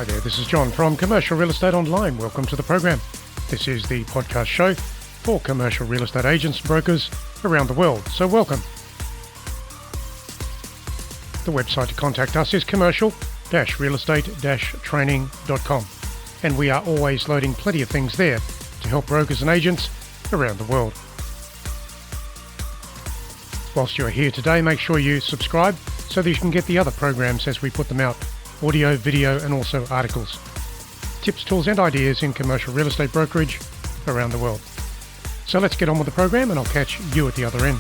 Hi there, this is John from Commercial Real Estate Online. Welcome to the program. This is the podcast show for commercial real estate agents and brokers around the world. So welcome. The website to contact us is commercial-realestate-training.com, and we are always loading plenty of things there to help brokers and agents around the world. Whilst you're here today, make sure you subscribe so that you can get the other programs as we put them out, audio, video, and also articles. Tips, tools, and ideas in commercial real estate brokerage around the world. So let's get on with the program, and I'll catch you at the other end.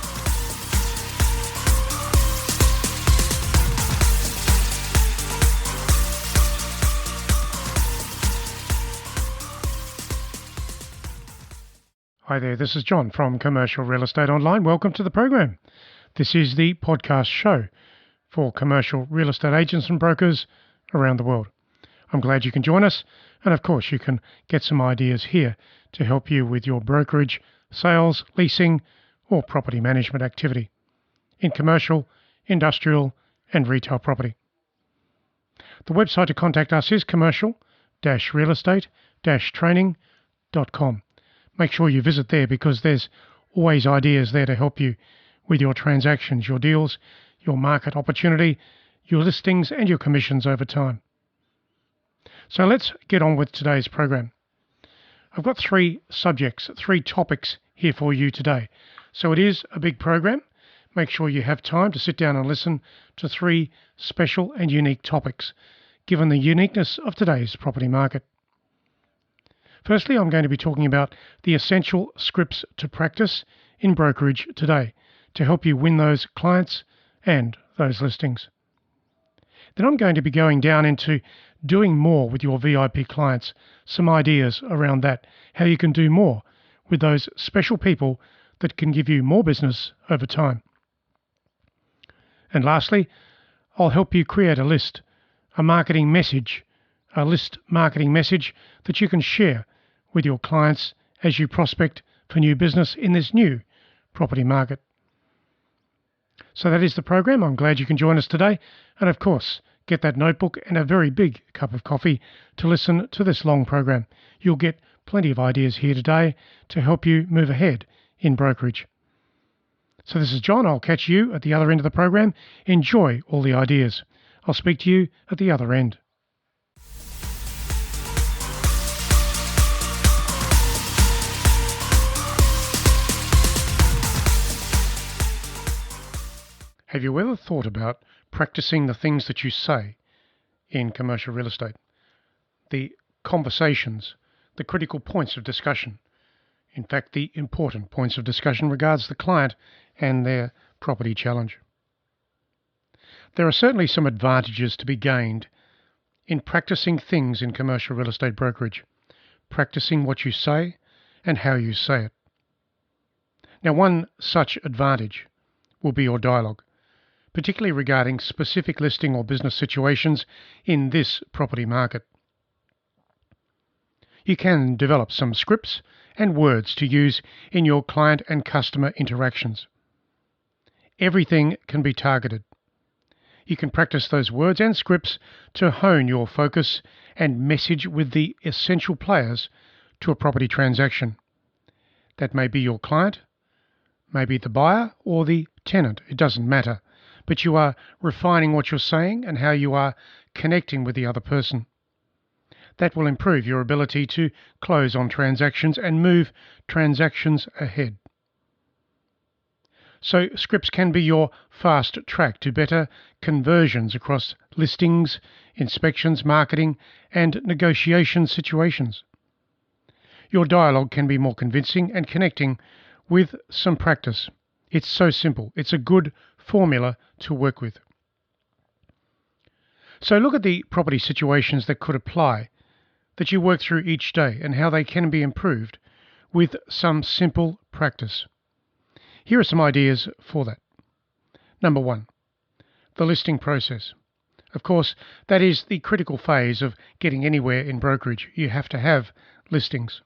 Hi there, this is John from Commercial Real Estate Online. Welcome to the program. This is the podcast show for commercial real estate agents and brokers around the world. I'm glad you can join us, and of course you can get some ideas here to help you with your brokerage, sales, leasing, or property management activity in commercial, industrial, and retail property. The website to contact us is commercial-realestate-training.com. Make sure you visit there because there's always ideas there to help you with your transactions, your deals, your market opportunity, your listings, and your commissions over time. So let's get on with today's program. I've got three topics here for you today. So it is a big program. Make sure you have time to sit down and listen to three special and unique topics, given the uniqueness of today's property market. Firstly, I'm going to be talking about the essential scripts to practice in brokerage today to help you win those clients and those listings. Then I'm going to be going down into doing more with your VIP clients, some ideas around that, how you can do more with those special people that can give you more business over time. And lastly, I'll help you create a list marketing message that you can share with your clients as you prospect for new business in this new property market. So that is the program. I'm glad you can join us today. And of course, get that notebook and a very big cup of coffee to listen to this long program. You'll get plenty of ideas here today to help you move ahead in brokerage. So this is John. I'll catch you at the other end of the program. Enjoy all the ideas. I'll speak to you at the other end. Have you ever thought about practicing the things that you say in commercial real estate? The conversations, the critical points of discussion. In fact, the important points of discussion regards the client and their property challenge. There are certainly some advantages to be gained in practicing things in commercial real estate brokerage, practicing what you say and how you say it. Now, one such advantage will be your dialogue, particularly regarding specific listing or business situations in this property market. You can develop some scripts and words to use in your client and customer interactions. Everything can be targeted. You can practice those words and scripts to hone your focus and message with the essential players to a property transaction. That may be your client, maybe the buyer or the tenant, it doesn't matter. But you are refining what you're saying and how you are connecting with the other person. That will improve your ability to close on transactions and move transactions ahead. So scripts can be your fast track to better conversions across listings, inspections, marketing, and negotiation situations. Your dialogue can be more convincing and connecting with some practice. It's so simple. It's a good formula to work with. So look at the property situations that could apply, that you work through each day, and how they can be improved with some simple practice. Here are some ideas for that. Number one, the listing process. Of course, that is the critical phase of getting anywhere in brokerage. You have to have listings.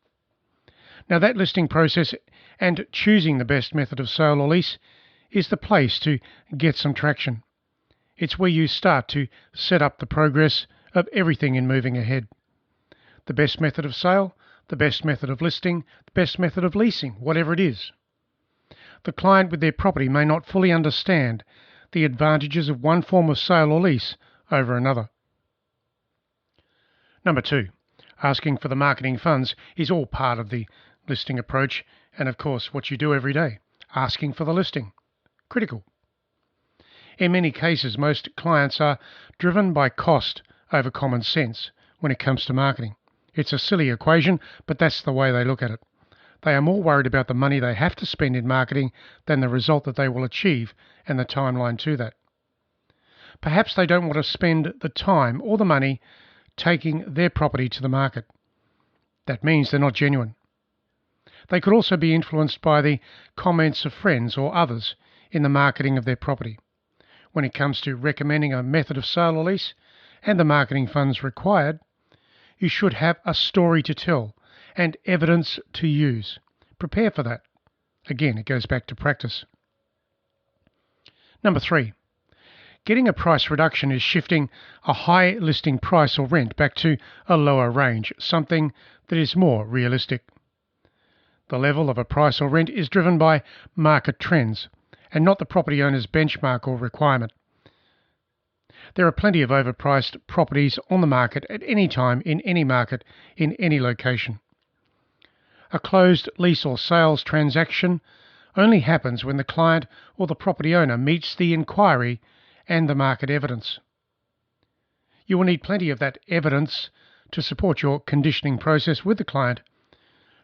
Now that listing process and choosing the best method of sale or lease is the place to get some traction. It's where you start to set up the progress of everything in moving ahead. The best method of sale, the best method of listing, the best method of leasing, whatever it is. The client with their property may not fully understand the advantages of one form of sale or lease over another. Number 2, asking for the marketing funds is all part of the listing approach, and of course what you do every day, asking for the listing. Critical. In many cases, most clients are driven by cost over common sense when it comes to marketing. It's a silly equation, but that's the way they look at it. They are more worried about the money they have to spend in marketing than the result that they will achieve and the timeline to that. Perhaps they don't want to spend the time or the money taking their property to the market. That means they're not genuine. They could also be influenced by the comments of friends or others in the marketing of their property. When it comes to recommending a method of sale or lease and the marketing funds required, you should have a story to tell and evidence to use. Prepare for that. Again, it goes back to practice. Number 3, getting a price reduction is shifting a high listing price or rent back to a lower range, something that is more realistic. The level of a price or rent is driven by market trends and not the property owner's benchmark or requirement. There are plenty of overpriced properties on the market at any time in any market in any location. A closed lease or sales transaction only happens when the client or the property owner meets the inquiry and the market evidence. You will need plenty of that evidence to support your conditioning process with the client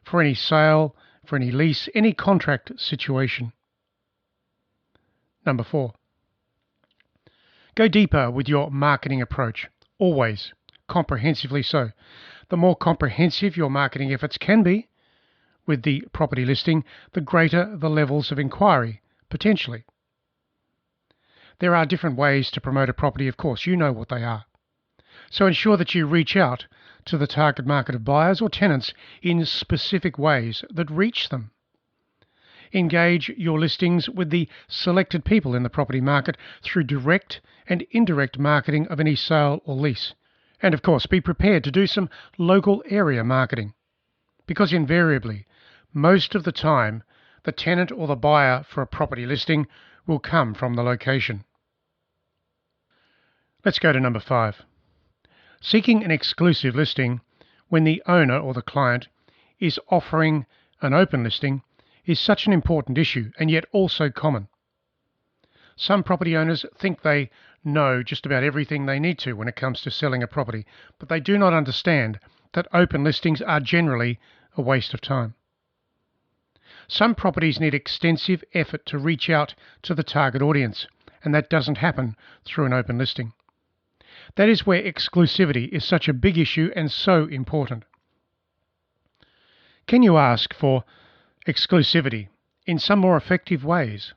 for any sale, for any lease, any contract situation. Number 4, go deeper with your marketing approach, always, comprehensively so. The more comprehensive your marketing efforts can be with the property listing, the greater the levels of inquiry, potentially. There are different ways to promote a property, of course, you know what they are. So ensure that you reach out to the target market of buyers or tenants in specific ways that reach them. Engage your listings with the selected people in the property market through direct and indirect marketing of any sale or lease. And of course, be prepared to do some local area marketing, because invariably, most of the time, the tenant or the buyer for a property listing will come from the location. Let's go to number 5. Seeking an exclusive listing when the owner or the client is offering an open listing is such an important issue and yet also common. Some property owners think they know just about everything they need to when it comes to selling a property, but they do not understand that open listings are generally a waste of time. Some properties need extensive effort to reach out to the target audience, and that doesn't happen through an open listing. That is where exclusivity is such a big issue and so important. Can you ask for exclusivity in some more effective ways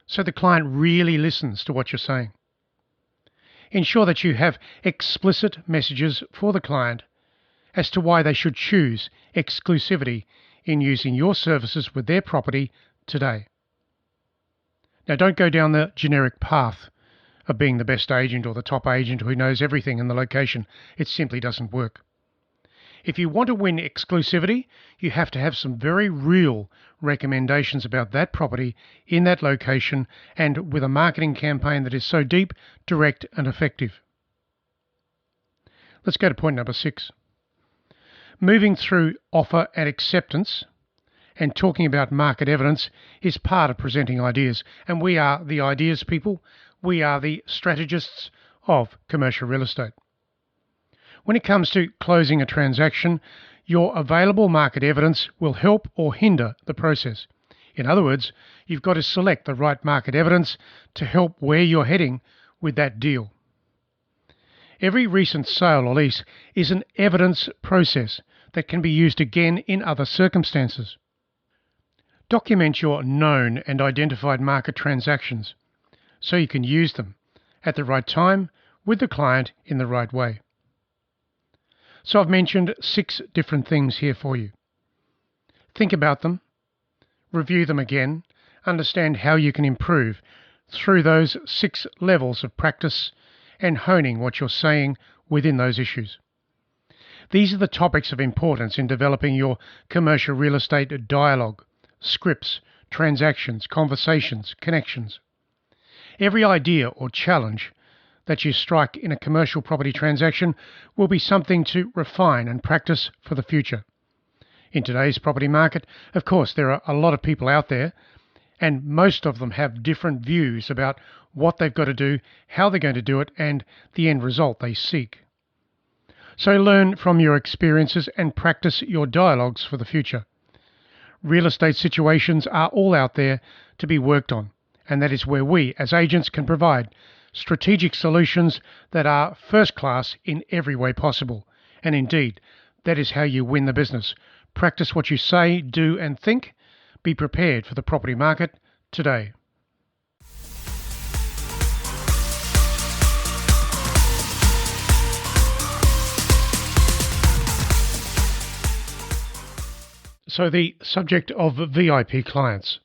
so the client really listens to what you're saying? Ensure that you have explicit messages for the client as to why they should choose exclusivity in using your services with their property today. Now, don't go down the generic path of being the best agent or the top agent who knows everything in the location. It simply doesn't work. If you want to win exclusivity, you have to have some very real recommendations about that property in that location and with a marketing campaign that is so deep, direct and effective. Let's go to point number 6. Moving through offer and acceptance and talking about market evidence is part of presenting ideas, and we are the ideas people. We are the strategists of commercial real estate. When it comes to closing a transaction, your available market evidence will help or hinder the process. In other words, you've got to select the right market evidence to help where you're heading with that deal. Every recent sale or lease is an evidence process that can be used again in other circumstances. Document your known and identified market transactions so you can use them at the right time with the client in the right way. So I've mentioned 6 different things here for you. Think about them, review them again, understand how you can improve through those 6 levels of practice and honing what you're saying within those issues. These are the topics of importance in developing your commercial real estate dialogue, scripts, transactions, conversations, connections. Every idea or challenge that you strike in a commercial property transaction will be something to refine and practice for the future. In today's property market, of course, there are a lot of people out there, and most of them have different views about what they've got to do, how they're going to do it, and the end result they seek. So learn from your experiences and practice your dialogues for the future. Real estate situations are all out there to be worked on, and that is where we, as agents, can provide strategic solutions that are first class in every way possible. And indeed, that is how you win the business. Practice what you say, do, and think. Be prepared for the property market today. So the subject of VIP clients.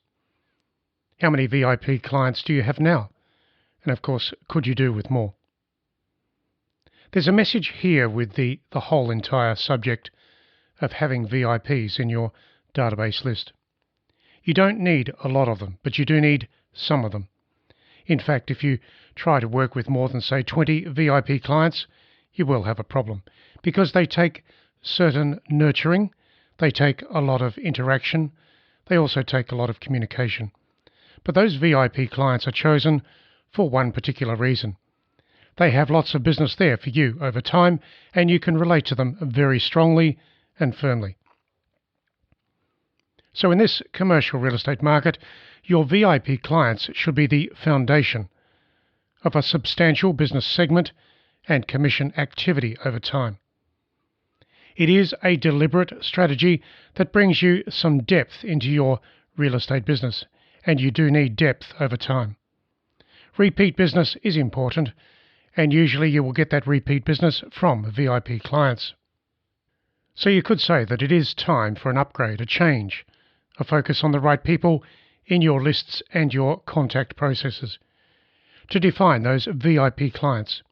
How many VIP clients do you have now? And of course, could you do with more? There's a message here with the whole entire subject of having VIPs in your database list. You don't need a lot of them, but you do need some of them. In fact, if you try to work with more than, say, 20 VIP clients, you will have a problem because they take certain nurturing, they take a lot of interaction, they also take a lot of communication. But those VIP clients are chosen for one particular reason. They have lots of business there for you over time, and you can relate to them very strongly and firmly. So in this commercial real estate market, your VIP clients should be the foundation of a substantial business segment and commission activity over time. It is a deliberate strategy that brings you some depth into your real estate business, and you do need depth over time. Repeat business is important, and usually you will get that repeat business from VIP clients. So you could say that it is time for an upgrade, a change, a focus on the right people in your lists and your contact processes to define those VIP clients.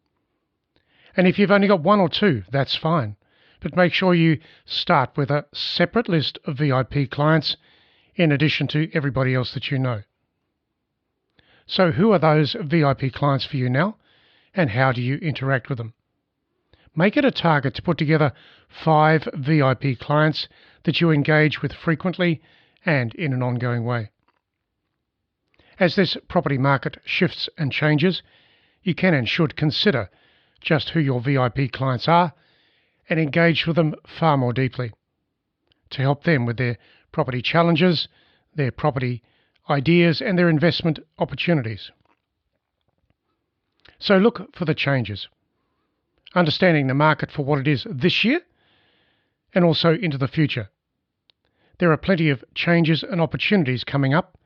And if you've only got one or two, that's fine, but make sure you start with a separate list of VIP clients in addition to everybody else that you know. So who are those VIP clients for you now, and how do you interact with them? Make it a target to put together 5 VIP clients that you engage with frequently and in an ongoing way. As this property market shifts and changes, you can and should consider just who your VIP clients are and engage with them far more deeply to help them with their property challenges, their property ideas, and their investment opportunities. So look for the changes, understanding the market for what it is this year and also into the future. There are plenty of changes and opportunities coming up,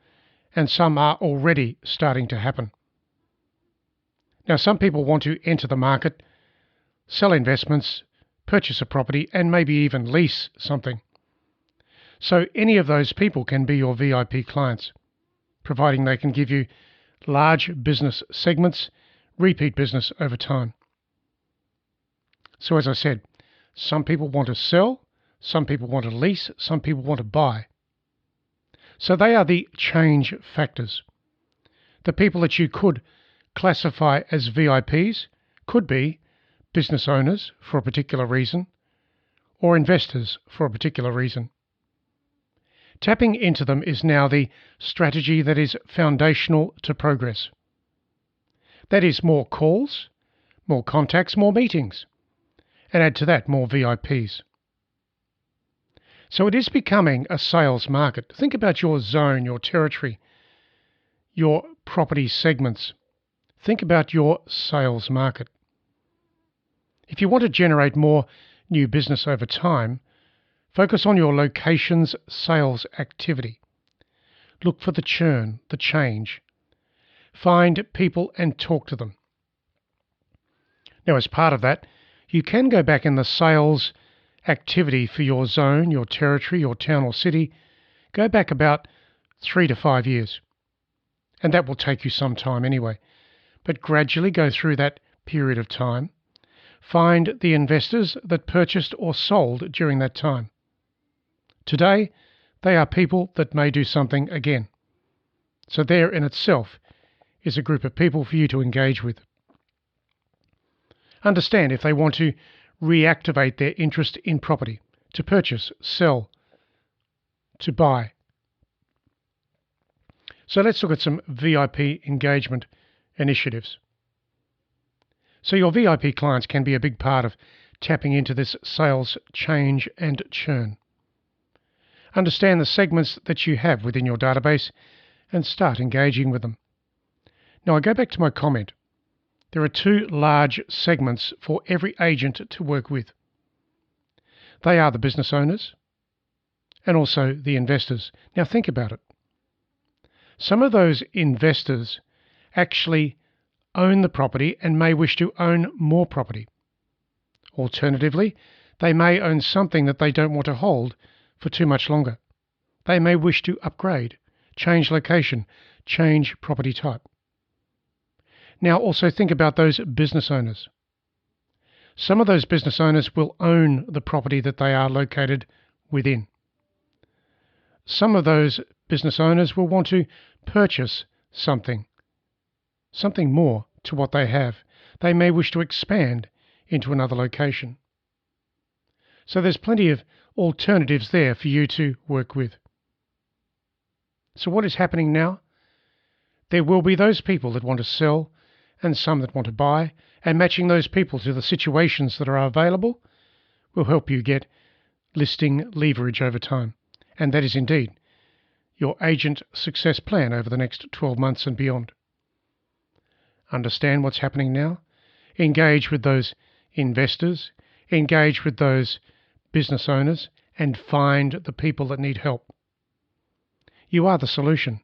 and some are already starting to happen. Now, some people want to enter the market, sell investments, purchase a property, and maybe even lease something. So any of those people can be your VIP clients, providing they can give you large business segments, repeat business over time. So as I said, some people want to sell, some people want to lease, some people want to buy. So they are the change factors. The people that you could classify as VIPs could be business owners for a particular reason, or investors for a particular reason. Tapping into them is now the strategy that is foundational to progress. That is more calls, more contacts, more meetings, and add to that more VIPs. So it is becoming a sales market. Think about your zone, your territory, your property segments. Think about your sales market. If you want to generate more new business over time, focus on your location's sales activity. Look for the churn, the change. Find people and talk to them. Now, as part of that, you can go back in the sales activity for your zone, your territory, your town or city. Go back about 3 to 5 years. And that will take you some time anyway. But gradually go through that period of time. Find the investors that purchased or sold during that time. Today, they are people that may do something again. So there in itself is a group of people for you to engage with. Understand if they want to reactivate their interest in property, to purchase, sell, to buy. So let's look at some VIP engagement initiatives. So your VIP clients can be a big part of tapping into this sales change and churn. Understand the segments that you have within your database and start engaging with them. Now I go back to my comment. There are two large segments for every agent to work with. They are the business owners and also the investors. Now think about it. Some of those investors actually own the property and may wish to own more property. Alternatively, they may own something that they don't want to hold for too much longer. They may wish to upgrade, change location, change property type. Now also think about those business owners. Some of those business owners will own the property that they are located within. Some of those business owners will want to purchase something more to what they have. They may wish to expand into another location. So there's plenty of alternatives there for you to work with. So what is happening now? There will be those people that want to sell and some that want to buy, and matching those people to the situations that are available will help you get listing leverage over time. And that is indeed your agent success plan over the next 12 months and beyond. Understand what's happening now. Engage with those investors, engage with those business owners, and find the people that need help. You are the solution.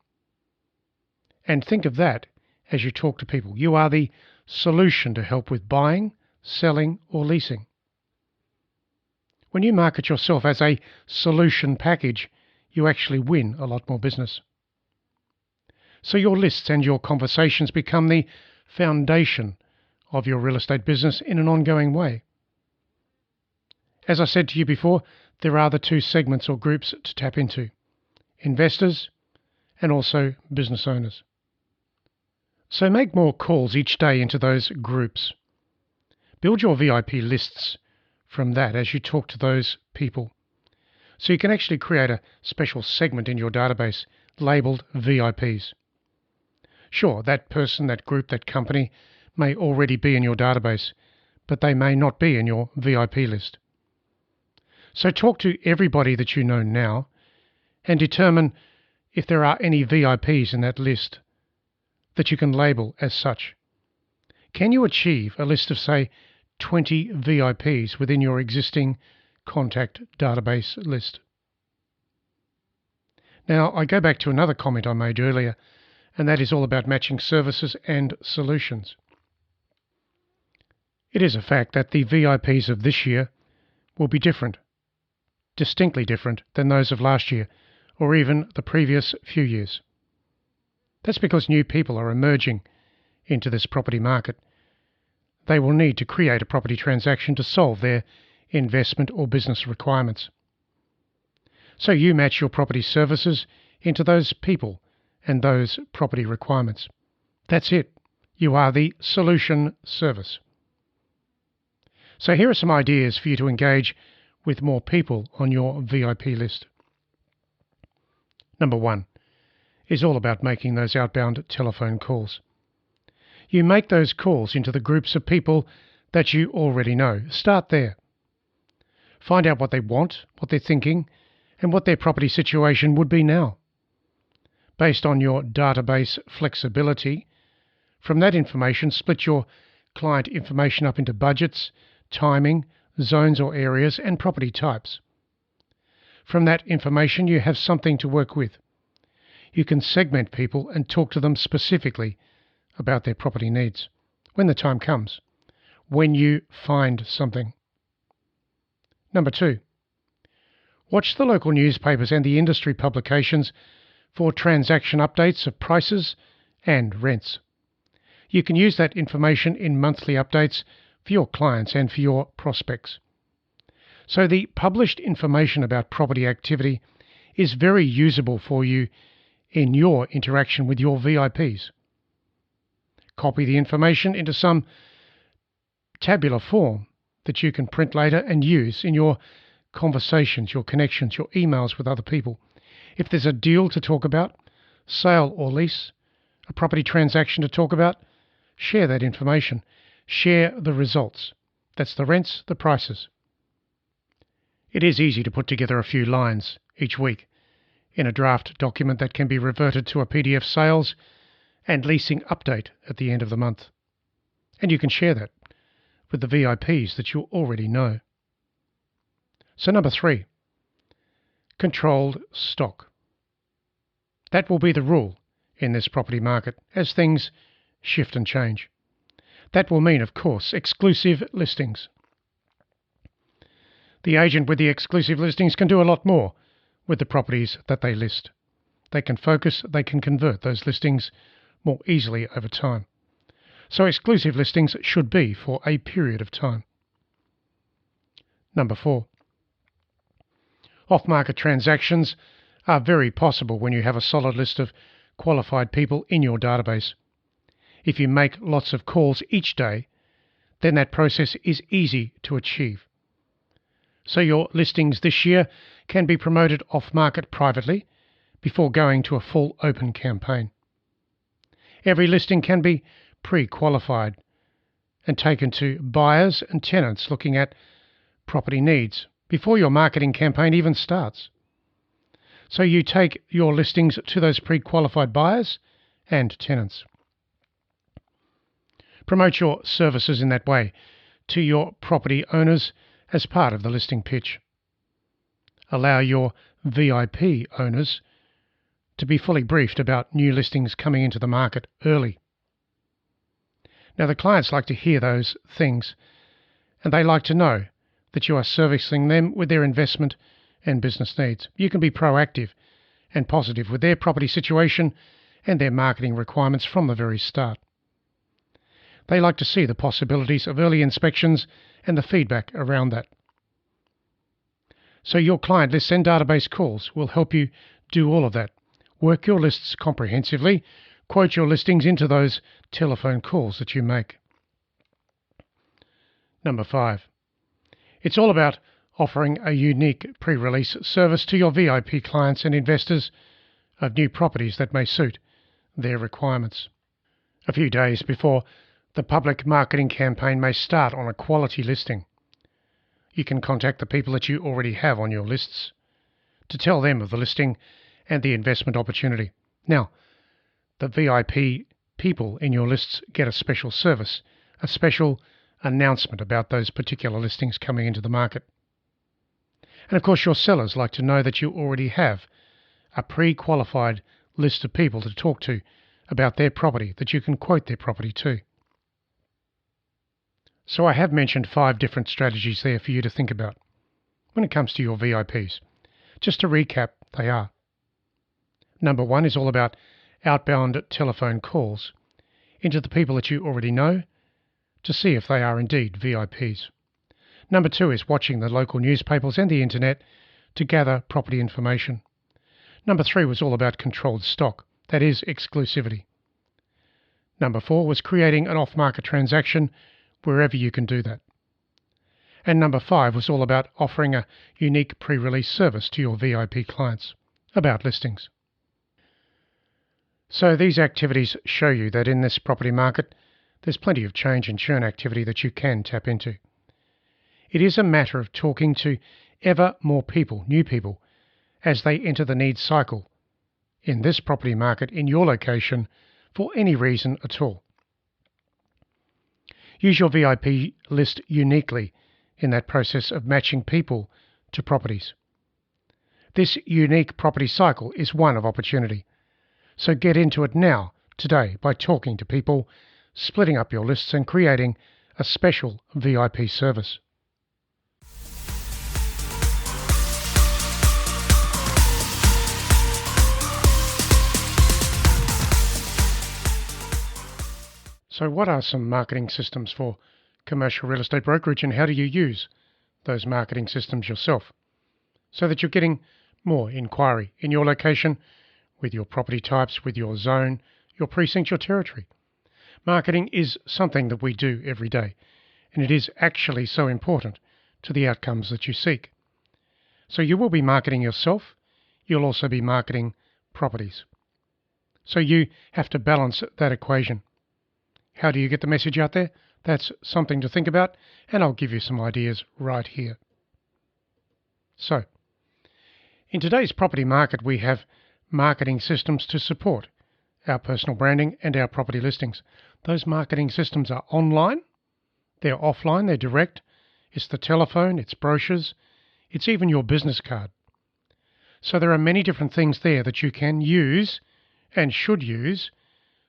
And think of that as you talk to people. You are the solution to help with buying, selling, or leasing. When you market yourself as a solution package, you actually win a lot more business. So your lists and your conversations become the foundation of your real estate business in an ongoing way. As I said to you before, there are the two segments or groups to tap into: investors and also business owners. So make more calls each day into those groups. Build your VIP lists from that as you talk to those people. So you can actually create a special segment in your database labeled VIPs. Sure, that person, that group, that company may already be in your database, but they may not be in your VIP list. So talk to everybody that you know now and determine if there are any VIPs in that list that you can label as such. Can you achieve a list of, say, 20 VIPs within your existing contact database list? Now, I go back to another comment I made earlier, and that is all about matching services and solutions. It is a fact that the VIPs of this year will be different, distinctly different than those of last year, or even the previous few years. That's because new people are emerging into this property market. They will need to create a property transaction to solve their investment or business requirements. So you match your property services into those people and those property requirements. That's it. You are the solution service. So here are some ideas for you to engage with more people on your VIP list. Number 1 is all about making those outbound telephone calls. You make those calls into the groups of people that you already know. Start there. Find out what they want, what they're thinking, and what their property situation would be now. Based on your database flexibility, from that information, split your client information up into budgets, timing, zones or areas, and property types. From that information, you have something to work with. You can segment people and talk to them specifically about their property needs when the time comes, when you find something. Number 2, watch the local newspapers and the industry publications for transaction updates of prices and rents. You can use that information in monthly updates for your clients and for your prospects. So the published information about property activity is very usable for you in your interaction with your VIPs. Copy the information into some tabular form that you can print later and use in your conversations, your connections, your emails with other people. If there's a deal to talk about, sale or lease, a property transaction to talk about, share that information. Share the results. That's the rents, the prices. It is easy to put together a few lines each week in a draft document that can be reverted to a PDF sales and leasing update at the end of the month. And you can share that with the VIPs that you already know. So number 3, controlled stock. That will be the rule in this property market as things shift and change. That will mean, of course, exclusive listings. The agent with the exclusive listings can do a lot more with the properties that they list. They can focus, they can convert those listings more easily over time. So exclusive listings should be for a period of time. Number 4, off-market transactions are very possible when you have a solid list of qualified people in your database. If you make lots of calls each day, then that process is easy to achieve. So your listings this year can be promoted off-market privately before going to a full open campaign. Every listing can be pre-qualified and taken to buyers and tenants looking at property needs before your marketing campaign even starts. So you take your listings to those pre-qualified buyers and tenants. Promote your services in that way to your property owners as part of the listing pitch. Allow your VIP owners to be fully briefed about new listings coming into the market early. Now, the clients like to hear those things, and they like to know that you are servicing them with their investment and business needs. You can be proactive and positive with their property situation and their marketing requirements from the very start. They like to see the possibilities of early inspections and the feedback around that. So your client lists and database calls will help you do all of that. Work your lists comprehensively. Quote your listings into those telephone calls that you make. Number 5, it's all about offering a unique pre-release service to your VIP clients and investors of new properties that may suit their requirements. A few days before the public marketing campaign may start on a quality listing, you can contact the people that you already have on your lists to tell them of the listing and the investment opportunity. Now, the VIP people in your lists get a special service, a special announcement about those particular listings coming into the market. And of course, your sellers like to know that you already have a pre-qualified list of people to talk to about their property that you can quote their property to. So I have mentioned 5 different strategies there for you to think about when it comes to your VIPs. Just to recap, they are: number 1 is all about outbound telephone calls into the people that you already know to see if they are indeed VIPs. Number 2 is watching the local newspapers and the internet to gather property information. Number 3 was all about controlled stock, that is, exclusivity. Number 4 was creating an off-market transaction wherever you can do that. And number 5 was all about offering a unique pre-release service to your VIP clients about listings. So these activities show you that in this property market, there's plenty of change and churn activity that you can tap into. It is a matter of talking to ever more people, new people, as they enter the needs cycle in this property market in your location for any reason at all. Use your VIP list uniquely in that process of matching people to properties. This unique property cycle is one of opportunity. So get into it now, today, by talking to people, splitting up your lists and creating a special VIP service. So what are some marketing systems for commercial real estate brokerage, and how do you use those marketing systems yourself so that you're getting more inquiry in your location, with your property types, with your zone, your precinct, your territory? Marketing is something that we do every day, and it is actually so important to the outcomes that you seek. So you will be marketing yourself. You'll also be marketing properties. So you have to balance that equation. How do you get the message out there? That's something to think about, and I'll give you some ideas right here. So, in today's property market, we have marketing systems to support our personal branding and our property listings. Those marketing systems are online, they're offline, they're direct. It's the telephone, it's brochures, it's even your business card. So there are many different things there that you can use and should use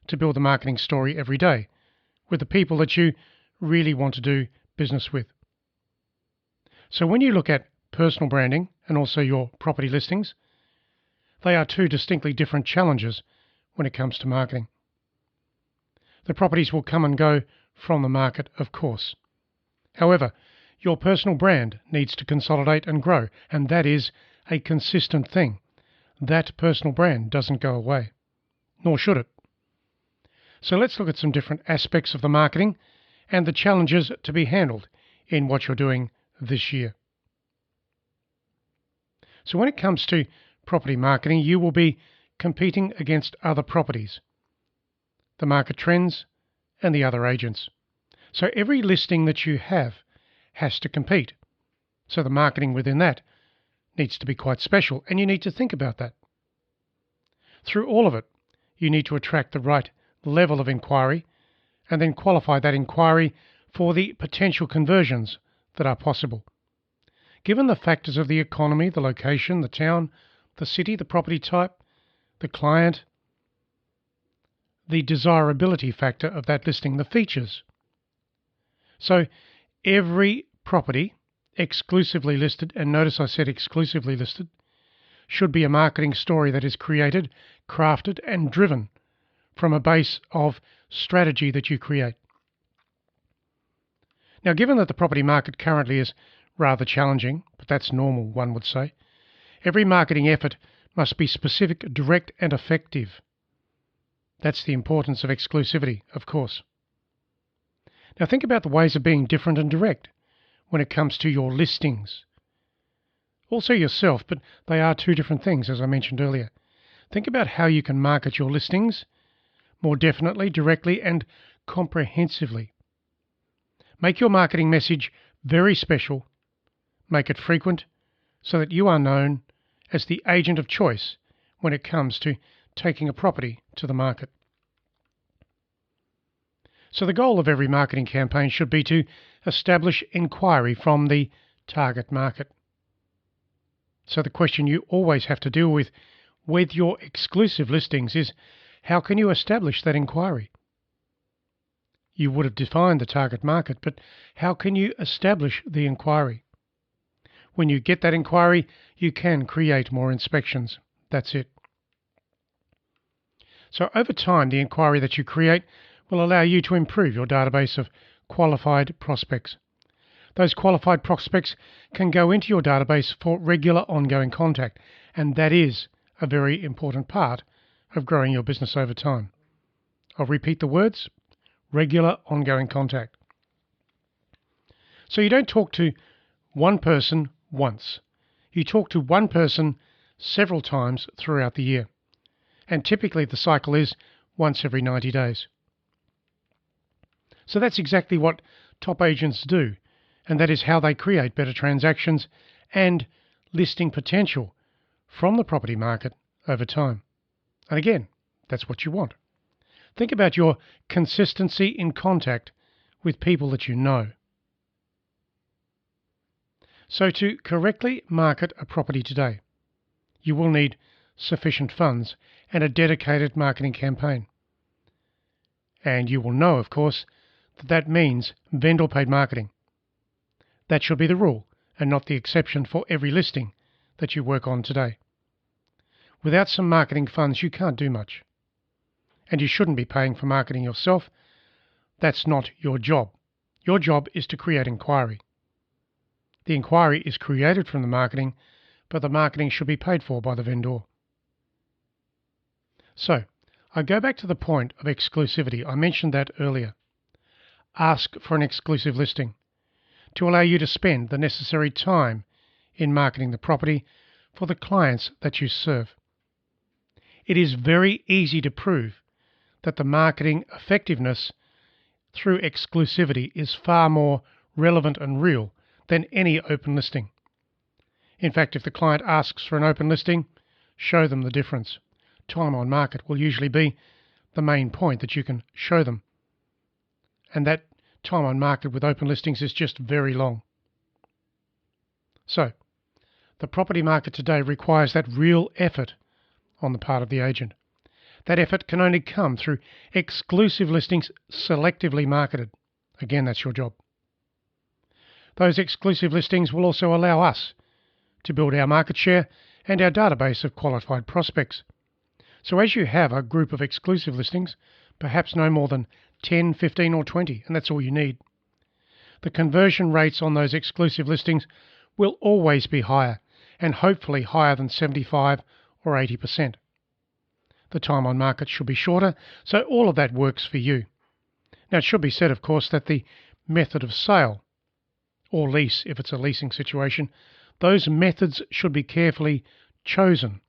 to build a marketing story every day with the people that you really want to do business with. So when you look at personal branding and also your property listings, they are two distinctly different challenges when it comes to marketing. The properties will come and go from the market, of course. However, your personal brand needs to consolidate and grow, and that is a consistent thing. That personal brand doesn't go away, nor should it. So let's look at some different aspects of the marketing and the challenges to be handled in what you're doing this year. So when it comes to property marketing, you will be competing against other properties, the market trends, and the other agents. So every listing that you have has to compete. So the marketing within that needs to be quite special, and you need to think about that. Through all of it, you need to attract the right level of inquiry and then qualify that inquiry for the potential conversions that are possible. Given the factors of the economy, the location, the town, the city, the property type, the client, the desirability factor of that listing, the features. So every property exclusively listed, and notice I said exclusively listed, should be a marketing story that is created, crafted, and driven from a base of strategy that you create. Now, given that the property market currently is rather challenging, but that's normal, one would say, every marketing effort must be specific, direct, and effective. That's the importance of exclusivity, of course. Now, think about the ways of being different and direct when it comes to your listings. Also yourself, but they are two different things, as I mentioned earlier. Think about how you can market your listings more definitely, directly, and comprehensively. Make your marketing message very special. Make it frequent so that you are known as the agent of choice when it comes to taking a property to the market. So the goal of every marketing campaign should be to establish inquiry from the target market. So the question you always have to deal with your exclusive listings is, how can you establish that inquiry? You would have defined the target market, but how can you establish the inquiry? When you get that inquiry, you can create more inspections. That's it. So over time, the inquiry that you create will allow you to improve your database of qualified prospects. Those qualified prospects can go into your database for regular ongoing contact, and that is a very important part of growing your business over time. I'll repeat the words: regular ongoing contact. So you don't talk to one person once. You talk to one person several times throughout the year. And typically the cycle is once every 90 days. So that's exactly what top agents do, and that is how they create better transactions and listing potential from the property market over time. And again, that's what you want. Think about your consistency in contact with people that you know. So to correctly market a property today, you will need sufficient funds and a dedicated marketing campaign. And you will know, of course, that means vendor-paid marketing. That should be the rule and not the exception for every listing that you work on today. Without some marketing funds, you can't do much. And you shouldn't be paying for marketing yourself. That's not your job. Your job is to create inquiry. The inquiry is created from the marketing, but the marketing should be paid for by the vendor. So, I go back to the point of exclusivity. I mentioned that earlier. Ask for an exclusive listing to allow you to spend the necessary time in marketing the property for the clients that you serve. It is very easy to prove that the marketing effectiveness through exclusivity is far more relevant and real than any open listing. In fact, if the client asks for an open listing, show them the difference. Time on market will usually be the main point that you can show them. And that time on market with open listings is just very long. So, the property market today requires that real effort on the part of the agent. That effort can only come through exclusive listings selectively marketed. Again, that's your job. Those exclusive listings will also allow us to build our market share and our database of qualified prospects. So as you have a group of exclusive listings, perhaps no more than 10, 15 or 20, and that's all you need, the conversion rates on those exclusive listings will always be higher, and hopefully higher than 75 or 80%. The time on market should be shorter, so all of that works for you. Now, it should be said, of course, that the method of sale, or lease if it's a leasing situation, those methods should be carefully chosen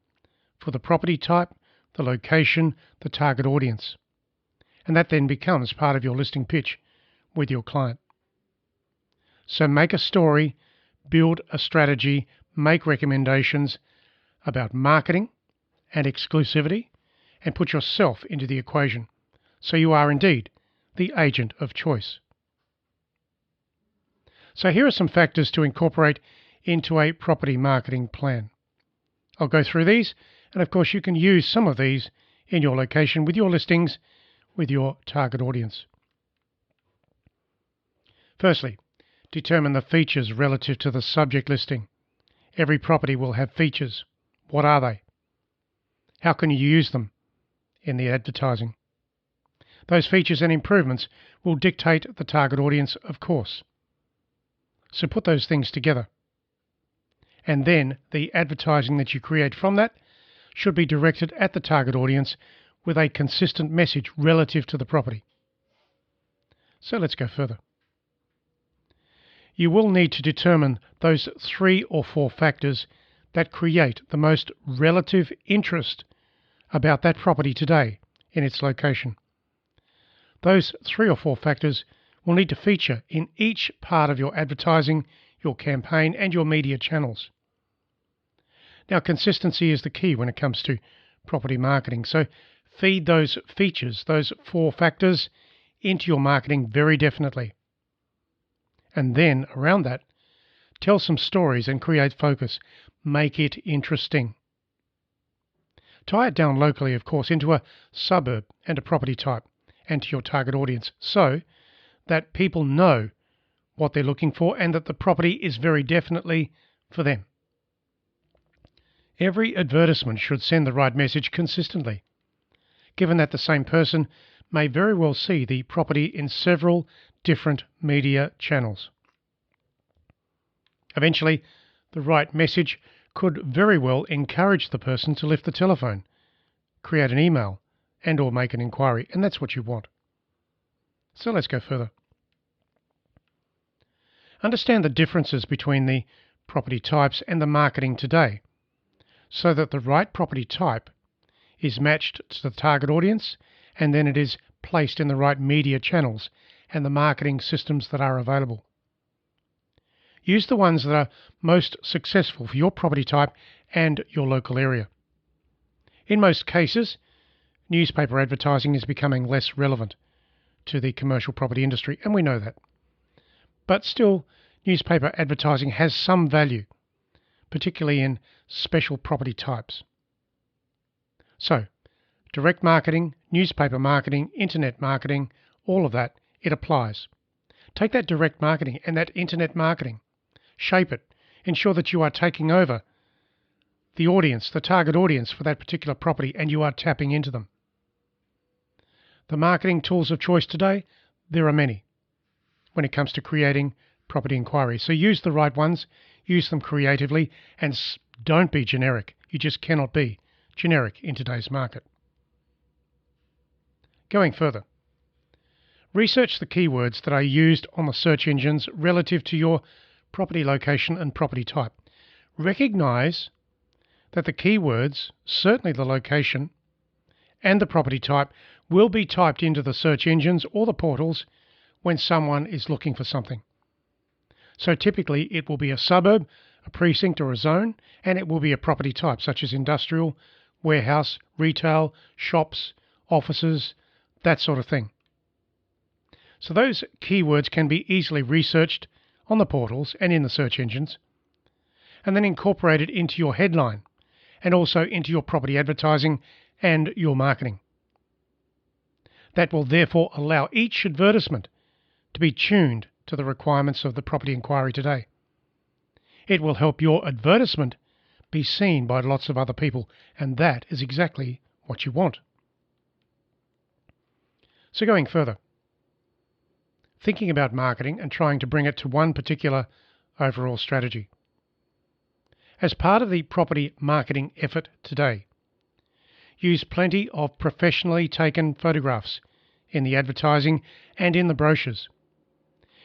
for the property type, the location, the target audience. And that then becomes part of your listing pitch with your client. So make a story, build a strategy, make recommendations about marketing and exclusivity, and put yourself into the equation, so you are indeed the agent of choice. So here are some factors to incorporate into a property marketing plan. I'll go through these, and of course you can use some of these in your location with your listings, with your target audience. Firstly, determine the features relative to the subject listing. Every property will have features. What are they? How can you use them in the advertising? Those features and improvements will dictate the target audience, of course. So put those things together. And then the advertising that you create from that should be directed at the target audience with a consistent message relative to the property. So let's go further. You will need to determine those 3 or 4 factors that create the most relative interest about that property today in its location. Those 3 or 4 factors will need to feature in each part of your advertising, your campaign, and your media channels. Now, consistency is the key when it comes to property marketing. So feed those features, those 4 factors, into your marketing very definitely. And then, around that, tell some stories and create focus. Make it interesting. Tie it down locally, of course, into a suburb and a property type and to your target audience so that people know what they're looking for and that the property is very definitely for them. Every advertisement should send the right message consistently, given that the same person may very well see the property in several different media channels. Eventually, the right message could very well encourage the person to lift the telephone, create an email, and or make an inquiry, and that's what you want. So let's go further. Understand the differences between the property types and the marketing today, so that the right property type is matched to the target audience, and then it is placed in the right media channels and the marketing systems that are available. Use the ones that are most successful for your property type and your local area. In most cases, newspaper advertising is becoming less relevant to the commercial property industry, and we know that. But still, newspaper advertising has some value, particularly in special property types. So, direct marketing, newspaper marketing, internet marketing, all of that, it applies. Take that direct marketing and that internet marketing, shape it, ensure that you are taking over the audience, the target audience for that particular property, and you are tapping into them. The marketing tools of choice today, There are many when it comes to creating property inquiries. So use the right ones, use them creatively, and don't be generic. You just cannot be generic in today's market. Going further, research the keywords that are used on the search engines relative to your property location and property type. Recognize that the keywords, certainly the location and the property type, will be typed into the search engines or the portals when someone is looking for something. So typically it will be a suburb, a precinct or a zone, and it will be a property type such as industrial, warehouse, retail, shops, offices, that sort of thing. So those keywords can be easily researched on the portals and in the search engines, and then incorporated into your headline and also into your property advertising and your marketing. That will therefore allow each advertisement to be tuned to the requirements of the property inquiry today. It will help your advertisement be seen by lots of other people, and that is exactly what you want. So going further, thinking about marketing and trying to bring it to one particular overall strategy. As part of the property marketing effort today, use plenty of professionally taken photographs in the advertising and in the brochures.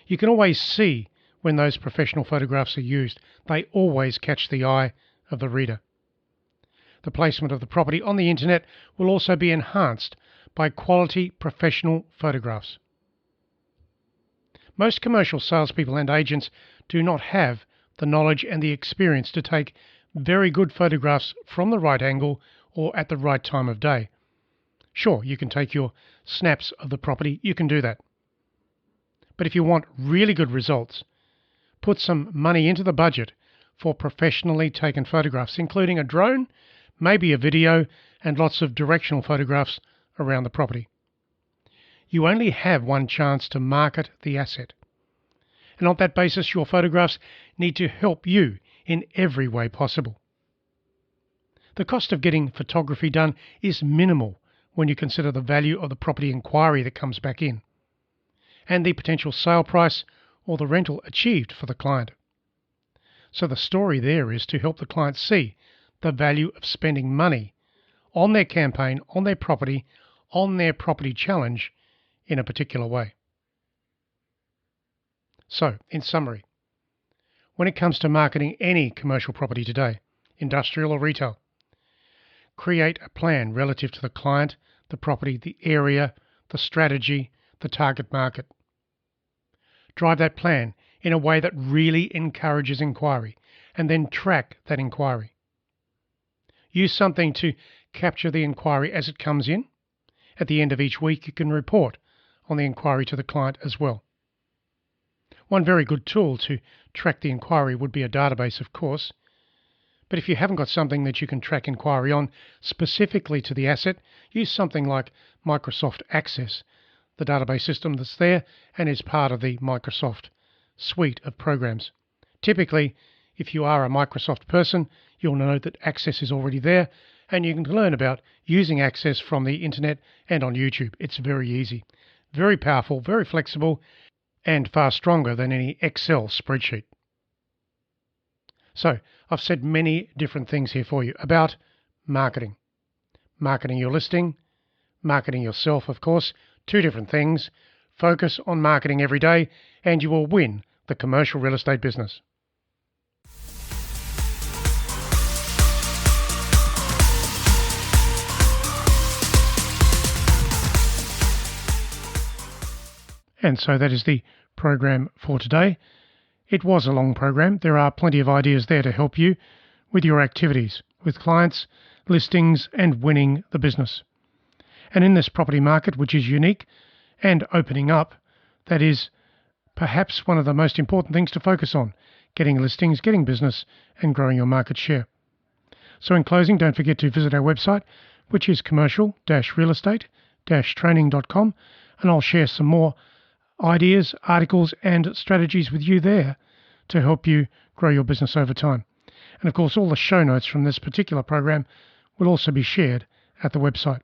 You can always see when those professional photographs are used. They always catch the eye of the reader. The placement of the property on the internet will also be enhanced by quality professional photographs. Most commercial salespeople and agents do not have the knowledge and the experience to take very good photographs from the right angle or at the right time of day. Sure, you can take your snaps of the property, you can do that. But if you want really good results, put some money into the budget for professionally taken photographs, including a drone, maybe a video, and lots of directional photographs around the property. You only have one chance to market the asset. And on that basis, your photographs need to help you in every way possible. The cost of getting photography done is minimal when you consider the value of the property inquiry that comes back in, and the potential sale price or the rental achieved for the client. So the story there is to help the client see the value of spending money on their campaign, on their property challenge in a particular way. So, in summary, when it comes to marketing any commercial property today, industrial or retail, create a plan relative to the client, the property, the area, the strategy, the target market. Drive that plan in a way that really encourages inquiry, and then track that inquiry. Use something to capture the inquiry as it comes in. At the end of each week, you can report on the inquiry to the client as well. One very good tool to track the inquiry would be a database, of course. But if you haven't got something that you can track inquiry on specifically to the asset, use something like Microsoft Access, the database system that's there and is part of the Microsoft suite of programs. Typically, if you are a Microsoft person, you'll know that Access is already there, and you can learn about using Access from the internet and on YouTube. It's very easy, very powerful, very flexible, and far stronger than any Excel spreadsheet. So, I've said many different things here for you about marketing. Marketing your listing, marketing yourself, of course, two different things. Focus on marketing every day, and you will win the commercial real estate business. And so that is the program for today. It was a long program. There are plenty of ideas there to help you with your activities, with clients, listings, and winning the business. And in this property market, which is unique and opening up, that is perhaps one of the most important things to focus on: getting listings, getting business, and growing your market share. So in closing, don't forget to visit our website, which is commercial-realestate-training.com, and I'll share some more ideas, articles, and strategies with you there to help you grow your business over time. And of course, all the show notes from this particular program will also be shared at the website.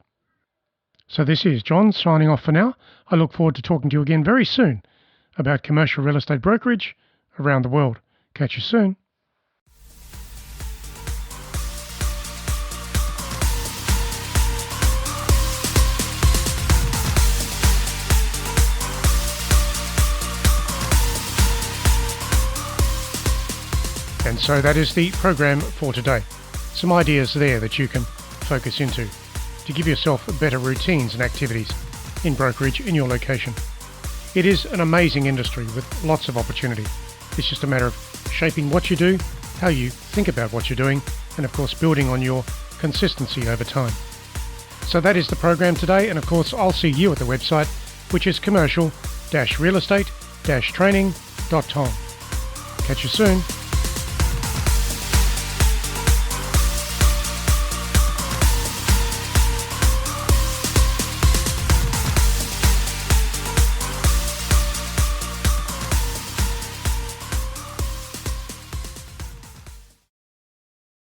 So this is John signing off for now. I look forward to talking to you again very soon about commercial real estate brokerage around the world. Catch you soon. And so that is the program for today. Some ideas there that you can focus into to give yourself better routines and activities in brokerage in your location. It is an amazing industry with lots of opportunity. It's just a matter of shaping what you do, how you think about what you're doing, and of course building on your consistency over time. So that is the program today, and of course I'll see you at the website, which is commercial-realestate-training.com. Catch you soon.